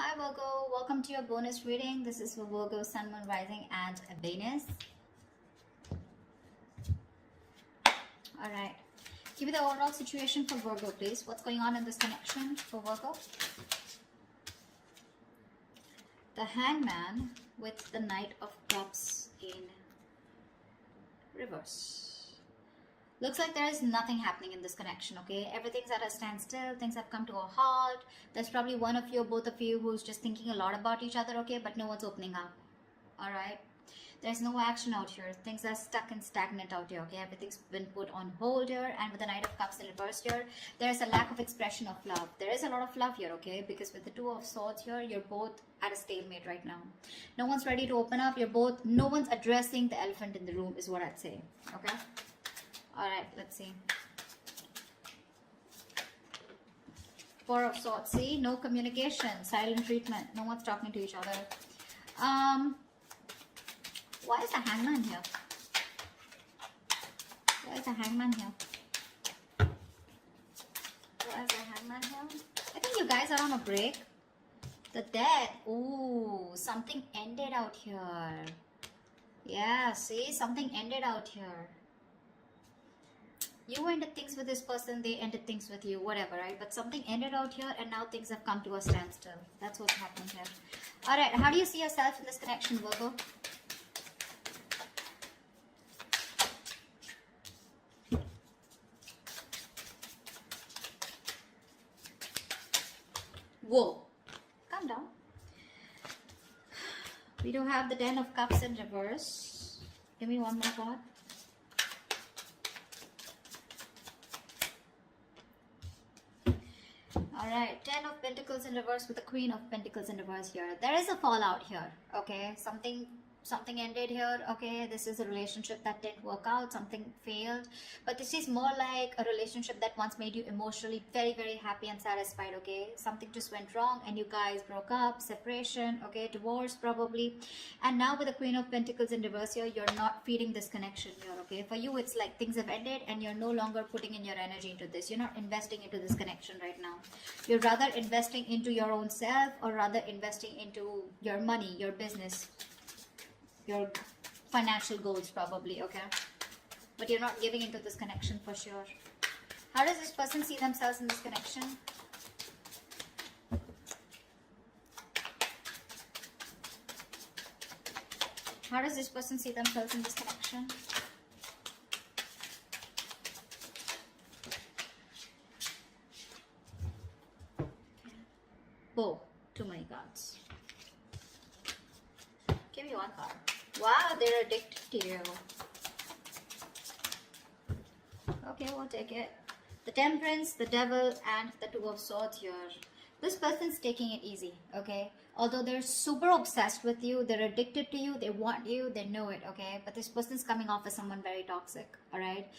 Hi Virgo, welcome to your bonus reading. This is for Virgo, Sun, Moon, Rising and Venus. Alright, give me the overall situation for Virgo please. What's going on in this connection for Virgo? The Hangman with the Knight of Cups in reverse. Looks like there is nothing happening in this connection, okay? Everything's at a standstill. Things have come to a halt. There's probably one of you or both of you who's just thinking a lot about each other, okay? But no one's opening up, all right? There's no action out here. Things are stuck and stagnant out here, okay? Everything's been put on hold here. And with the Knight of Cups in reverse here, there's a lack of expression of love. There is a lot of love here, okay? Because with the Two of Swords here, you're both at a stalemate right now. No one's ready to open up. No one's addressing the elephant in the room is what I'd say, okay? Alright, let's see. Four of Swords. See, no communication, silent treatment. No one's talking to each other. Why is the Hangman here? Why is the Hangman here? Why is the Hangman here? I think you guys are on a break. The Death. Ooh, something ended out here. Yeah, see, something ended out here. You ended things with this person, they ended things with you, whatever, right? But something ended out here and now things have come to a standstill. That's what's happening here. Alright, how do you see yourself in this connection, Virgo? Whoa. Calm down. We do have the Ten of Cups in reverse. Give me one more card. Alright, Ten of Pentacles in reverse with the Queen of Pentacles in reverse here. There is a fallout here, okay? Something ended here, okay? This is a relationship that didn't work out, something failed. But this is more like a relationship that once made you emotionally very, very happy and satisfied, okay? Something just went wrong and you guys broke up, separation, okay? Divorce probably. And now with the Queen of Pentacles in reverse here, you're not feeding this connection here, okay? For you, it's like things have ended and you're no longer putting in your energy into this. You're not investing into this connection right now. You're rather investing into your own self or rather investing into your money, your business, your financial goals probably, okay? But you're not giving into this connection for sure. How does this person see themselves in this connection? How does this person see themselves in this connection? Oh, too many cards. Give me one card. Wow, they're addicted to you. Okay, we'll take it. The Temperance, the Devil, and the Two of Swords here. This person's taking it easy, okay? Although they're super obsessed with you, they're addicted to you, they want you, they know it, okay? But this person's coming off as someone very toxic, alright?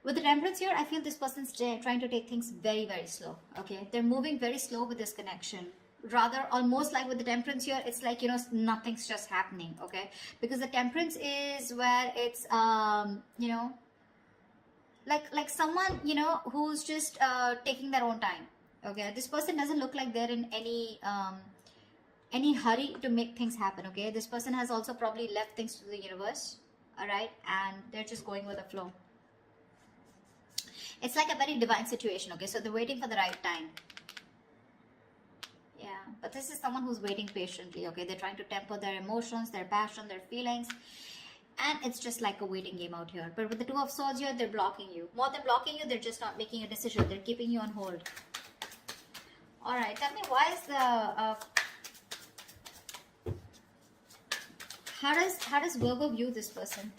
With the Temperance here, I feel this person's trying to take things very, very slow, okay? They're moving very slow with this connection. Rather, almost like with the Temperance here, it's like, you know, nothing's just happening, okay? Because the Temperance is where it's, you know, like someone, you know, who's just taking their own time, okay? This person doesn't look like they're in any hurry to make things happen, okay? This person has also probably left things to the universe, all right? And they're just going with the flow. It's like a very divine situation, okay? So they're waiting for the right time. Yeah, but this is someone who's waiting patiently, okay? They're trying to temper their emotions, their passion, their feelings. And it's just like a waiting game out here. But with the Two of Swords here, they're blocking you. More than blocking you, they're just not making a decision. They're keeping you on hold. Alright, tell me why is the... How does Virgo view this person?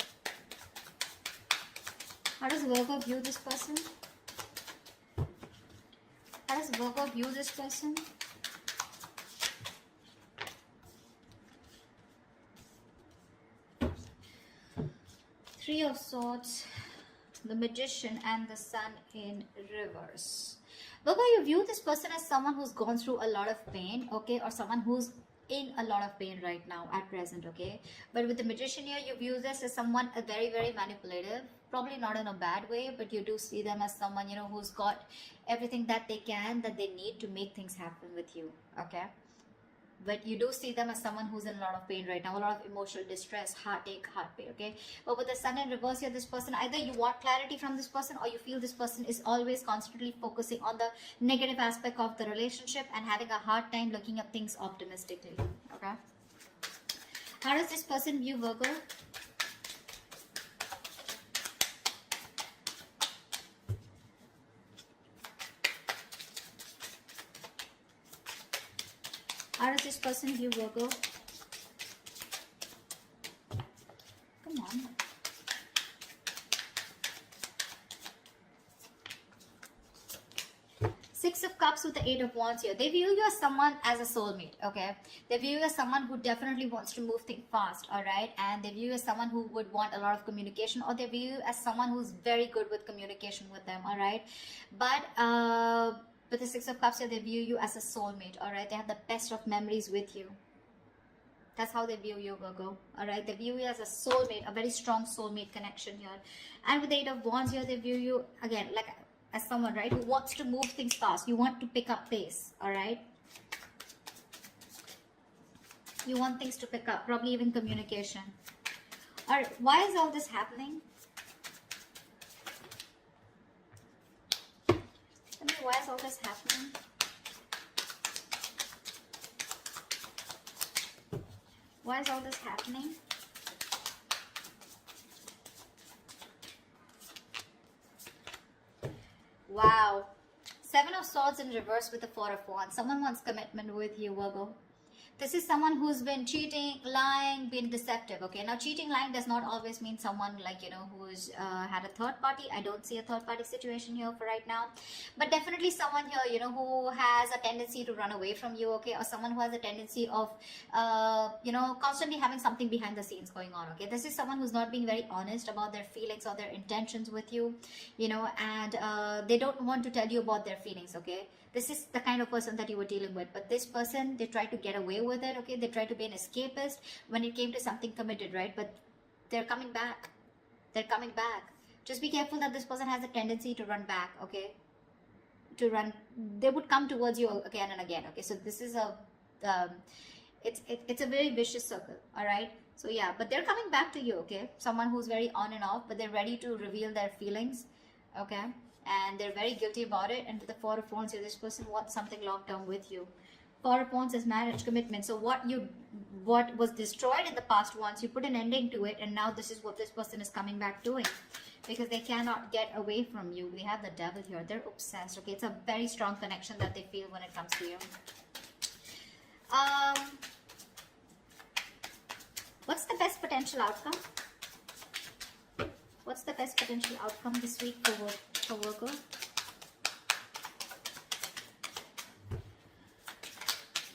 How does Virgo view this person? How does Virgo view this person? Three of Swords, the Magician, and the Sun in reverse. Virgo, you view this person as someone who's gone through a lot of pain, okay? Or someone who's in a lot of pain right now at present, okay? But with the Magician here, you view this as someone very, very manipulative. Probably not in a bad way, but you do see them as someone, you know, who's got everything that they can, that they need to make things happen with you, okay? but you do see them as someone who's in a lot of pain right now, a lot of emotional distress, heartache, heart pain, okay? But with the sun in reverse here, this person, either you want clarity from this person, or you feel this person is always constantly focusing on the negative aspect of the relationship and having a hard time looking at things optimistically, okay? How does this person view Virgo? How does this person view Virgo? Come on. Six of Cups with the Eight of Wands here. They view you as someone as a soulmate, okay? They view you as someone who definitely wants to move things fast, all right? And they view you as someone who would want a lot of communication, or they view you as someone who's very good with communication with them, all right? But with the Six of Cups here, they view you as a soulmate, all right? They have the best of memories with you. That's how they view you, Virgo, all right? They view you as a soulmate, a very strong soulmate connection here. And with the Eight of Wands here, they view you, again, like as someone, right, who wants to move things fast. You want to pick up pace, all right? You want things to pick up, probably even communication. All right, why is all this happening? Tell me, why is all this happening? Why is all this happening? Wow. Seven of Swords in reverse with the Four of Wands. Someone wants commitment with you, Virgo. This is someone who's been cheating, lying, been deceptive, okay? Now, cheating, lying does not always mean someone like, you know, who's had a third party. I don't see a third party situation here for right now. But definitely someone here, you know, who has a tendency to run away from you, okay? Or someone who has a tendency of, you know, constantly having something behind the scenes going on, okay? This is someone who's not being very honest about their feelings or their intentions with you, you know, and they don't want to tell you about their feelings, okay? This is the kind of person that you were dealing with. But this person, they try to get away with it, okay? They try to be an escapist when it came to something committed, right? But they're coming back. They're coming back. Just be careful that this person has a tendency to run back, okay? To run. They would come towards you again and again, okay? So this is a, it's a very vicious circle, all right? So yeah, but they're coming back to you, okay? Someone who's very on and off, but they're ready to reveal their feelings, okay? And they're very guilty about it. And with the Four of Wands here, this person wants something long-term with you. Four of Wands is marriage, commitment. So what was destroyed in the past once, you put an ending to it, and now this is what this person is coming back doing, because they cannot get away from you. We have the Devil here. They're obsessed, okay? It's a very strong connection that they feel when it comes to you. What's the best potential outcome? What's the best potential outcome this week for Virgo?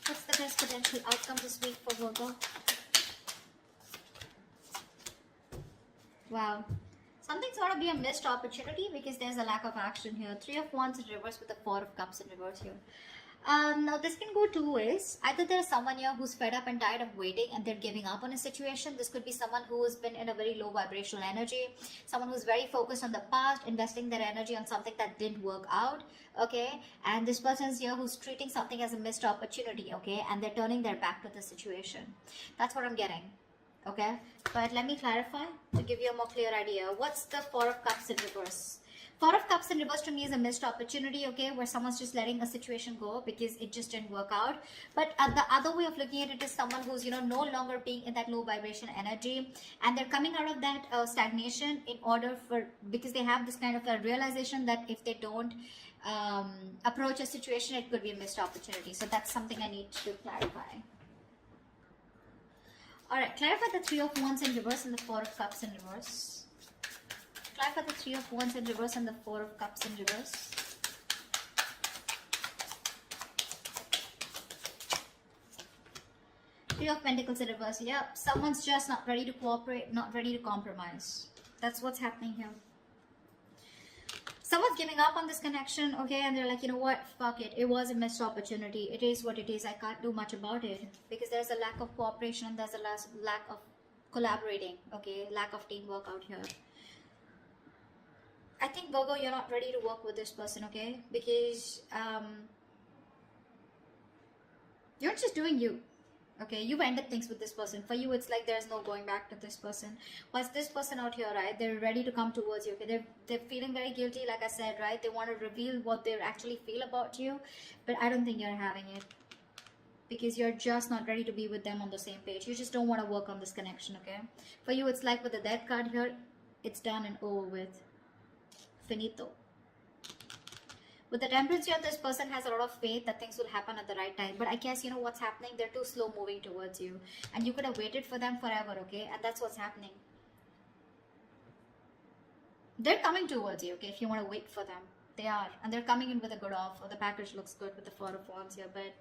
What's the best potential outcome this week for Virgo? Wow. Something's got to be a missed opportunity because there's a lack of action here. Three of Wands in reverse with the Four of Cups in reverse here. Now this can go two ways. Either there's someone here who's fed up and tired of waiting and they're giving up on a situation. This could be someone who has been in a very low vibrational energy, someone who's very focused on the past, investing their energy on something that didn't work out, okay? And this person's here who's treating something as a missed opportunity, okay? And they're turning their back to the situation. That's what I'm getting, okay? But let me clarify to give you a more clear idea. What's the Four of Cups in reverse? Four of Cups in reverse to me is a missed opportunity, okay, where someone's just letting a situation go because it just didn't work out. But the other way of looking at it is someone who's, you know, no longer being in that low vibration energy, and they're coming out of that stagnation in order for, because they have this kind of a realization that if they don't approach a situation, it could be a missed opportunity. So that's something I need to clarify. Alright, clarify the Three of Wands in reverse and the Four of Cups in reverse. Clarify the Three of Wands in reverse and the Four of Cups in reverse. Three of Pentacles in reverse. Yep, someone's just not ready to cooperate, not ready to compromise. That's what's happening here. Someone's giving up on this connection, okay, and they're like, you know what, fuck it. It was a missed opportunity. It is what it is. I can't do much about it because there's a lack of cooperation and there's a lack of collaborating, okay, lack of teamwork out here. I think, Virgo, you're not ready to work with this person, okay? Because you're just doing you. Okay, you've ended things with this person. For you, it's like there's no going back to this person. Whilst this person out here, right, they're ready to come towards you. Okay, they're feeling very guilty, like I said, right? They want to reveal what they actually feel about you, but I don't think you're having it, because you're just not ready to be with them on the same page. You just don't want to work on this connection. Okay, for you, it's like with the Death card here, it's done and over with. Finito. With the Temperance here, this person has a lot of faith that things will happen at the right time. But I guess you know what's happening. They're too slow moving towards you. And you could have waited for them forever, okay? And that's what's happening. They're coming towards you, okay? If you want to wait for them. They are. And they're coming in with a good offer. The package looks good with the Four of Wands here. But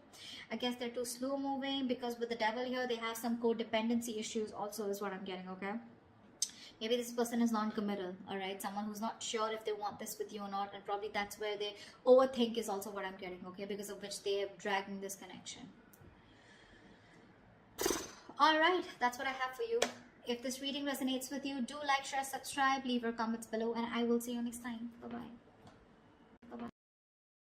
I guess they're too slow moving, because with the Devil here, they have some codependency issues also, is what I'm getting, okay? Maybe this person is non-committal, all right? Someone who's not sure if they want this with you or not, and probably that's where they overthink is also what I'm getting, okay? Because of which they are dragging this connection. All right, that's what I have for you. If this reading resonates with you, do like, share, subscribe, leave your comments below, and I will see you next time. Bye-bye.